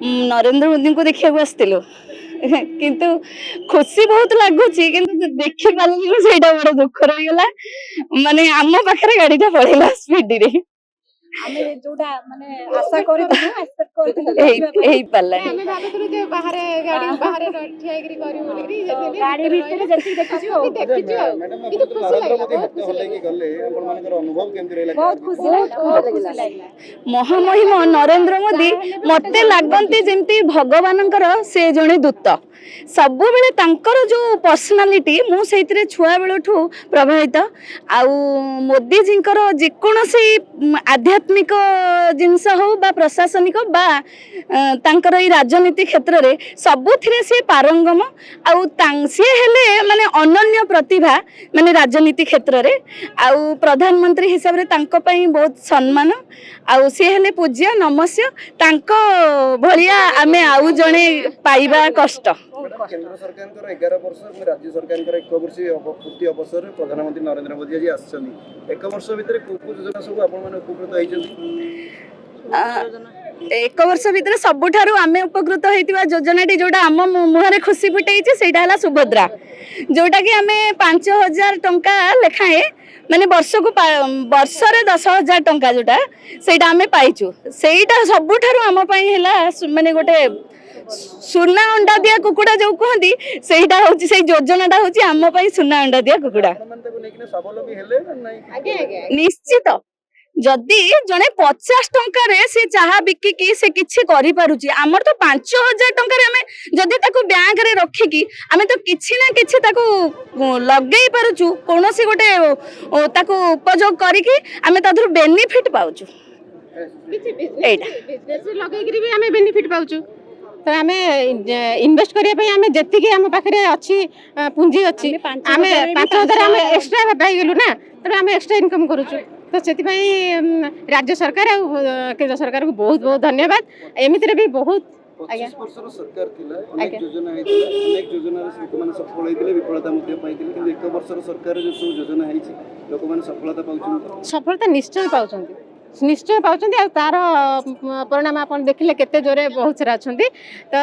नरेंद्र मोदी को देखा आसलु किंतु खुशी बहुत लगुच कि देखी पारे से बड़ा दुख रहीगला माने आम पाखे गाड़ीटा पड़ेगा स्पीड रे ଆମେ ଯୋଉଟା ମାନେ ଆଶା କରିଥିଲୁ ଏକ୍ସପେକ୍ଟ କରିଥିଲୁ ହେଇ ପାରଲାନି ଆମେ ଭାବୁଥିଲୁ ଯେ ବାହାରେ ଗାଡି ବାହାରେ ଠିଆ ହେଇକି କରିବୁ ବୋଲି ଗାଡି ଭିତରେ ଯେତିକି ଦେଖିଛୁ ଆଉ ଦେଖିଛୁ ଆଉ କିନ୍ତୁ ଖୁସି ଲାଗିଲା ବହୁତ ଖୁସି ଲାଗିଲା ଗଲେ ଆପଣ ମାନଙ୍କର ଅନୁଭବ କେମିତି ରହିଲା ବହୁତ ଖୁସି ଲାଗିଲା महामहिम नरेंद्र मोदी मते लागंती जेमती भगवानंकर से जणे दूत सब बेले तांकर जो पर्सनालिटी मु सेइतरे छुआ बेलठू प्रभावित आउ मोदी जींकर जेकोसी आध्यात्मिक जिनस हो बा प्रशासनिक बा तांकर ई राजनीति क्षेत्र रे सबुथिरे से पारंगम आउ सी हेले माने अनन्य प्रतिभा माने राजनीति क्षेत्र रे आउ प्रधानमंत्री हिसाब रे तांको पई बहुत सम्मान आउ सी हेले पूज्य नमस्य तांको भलिया आमे आउ जणे पाइबा कष्ट केंद्र सरकार 11 वर्ष राज्य सरकार 1 वर्ष पूर्ति अवसर प्रधानमंत्री नरेंद्र मोदी आज आछछन्ती 1 वर्ष भितर को योजना सब आपण माने उपकृत होइछन्ती 1 वर्ष भितर सबुठारु आमे उपकृत होइतिबा योजनाटी जोटा आम मुहरे खुशी फुटेइछि सेटा हला सुभद्रा जोटा कि आमे 5000 टंका लेखाए माने वर्ष को वर्षरे 10,000 टंका जोटा सेटा आमे पाइछु सेटा सबुठारु आम पई हला माने गोटे सुना अंडा दिया कुकुड़ा जो कहती सेटा होची से योजनाटा होची आम पई सुना अंडा दिया कुकुड़ा निश्चित जदि जने 50 टंका रे से चाहा बिकी की से किछि करि पारुची हमर तो 5000 टंका रे हमें जदि ताको बैंक रे रखी की हमें तो किछि ना किछि ताको लगेई पारुचु कोनोसी गोटे ताको उपयोग करी की हमें तादर बेनिफिट पाउचु बिजनेस लगेई कि भी हमें बेनिफिट पाउचु तो आम इनवेस्ट करने आम जी आम पाखे अच्छी पुंजी अच्छी आम 5,000 आम एक्सट्रा पाइलु ना तो आम एक्सट्रा इनकम करुचु तो से राज्य सरकार और केंद्र सरकार को बहुत बहुत धन्यवाद एमती भी बहुत 25 वर्षर सरकार थिला अनेक योजना हेतिला अनेक योजना रे लोक माने सफल हेतिले विफलता मध्ये पाइतिले किंतु 1 वर्षर सरकार जो सब योजना हेछि लोक माने सफलता पाउछन सफलता निश्चय पाउछन तार परिणाम आपण देखिले केते जोरे बहुत सारा अछंती तो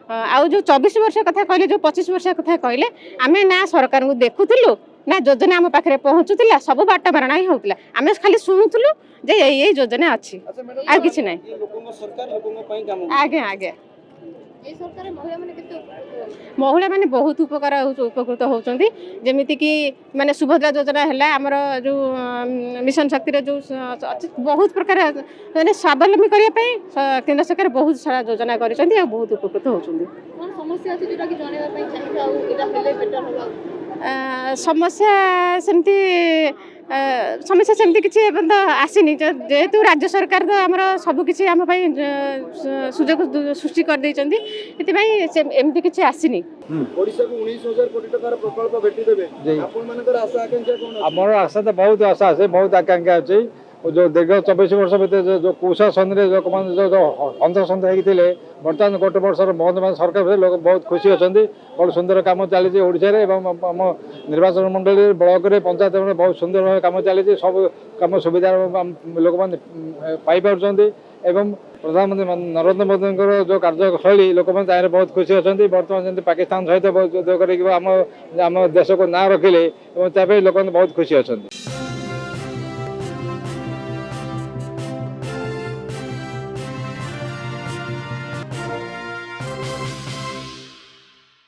आउ जो 24 वर्ष कथा कहले जो 25 वर्ष कथा कहले आमे ना सरकार को देखुथिलु ना योजना आम पाखे पहुँचुला सब बाट मारणा ही होता आम खाली शुणुलु जे ये योजना अच्छी आ कि ना आगे आगे महिला माने बहुत उपकृत होती जमीती कि माने सुभद्रा योजना है आमर जो मिशन शक्ति जो बहुत प्रकार माने स्वावलंबी करने केंद्र सरकार बहुत सारा योजना कर बहुत उपकृत होती समस्या सेमती समस्या सेमती किसी आसीनी जेहेतु राज्य सरकार तो आमर सबकिछि आम सुजोग सृष्टि कर देइचंती एमती किसी आसीनी ओडिसा को 19,000 कोटी टकार प्रकल्प भेटी देबे आपन मानकर आशा आकांक्षा कोन हमर आशा तो बहुत आशा है बहुत आकांक्षा अछि जो दीर्घ 24 वर्ष भीतर जो कुशासन जो अंधसंध होते बर्तमान गोटे वर्ष बंद मान सरकार लोक बहुत खुशी अच्छा बहुत सुंदर कम चली आम निर्वाचन मंडल ब्लॉक रे पंचायत में बहुत सुंदर भाव कम चली सब कम सुविधा लोक मैंने पाई एवं प्रधानमंत्री नरेंद्र मोदी जो कार्यशैली लोक मैंने बहुत खुशी अच्छा बर्तमान जमी पाकिस्तान सहित आम देश को ना रखिले लोक बहुत खुशी अच्छा।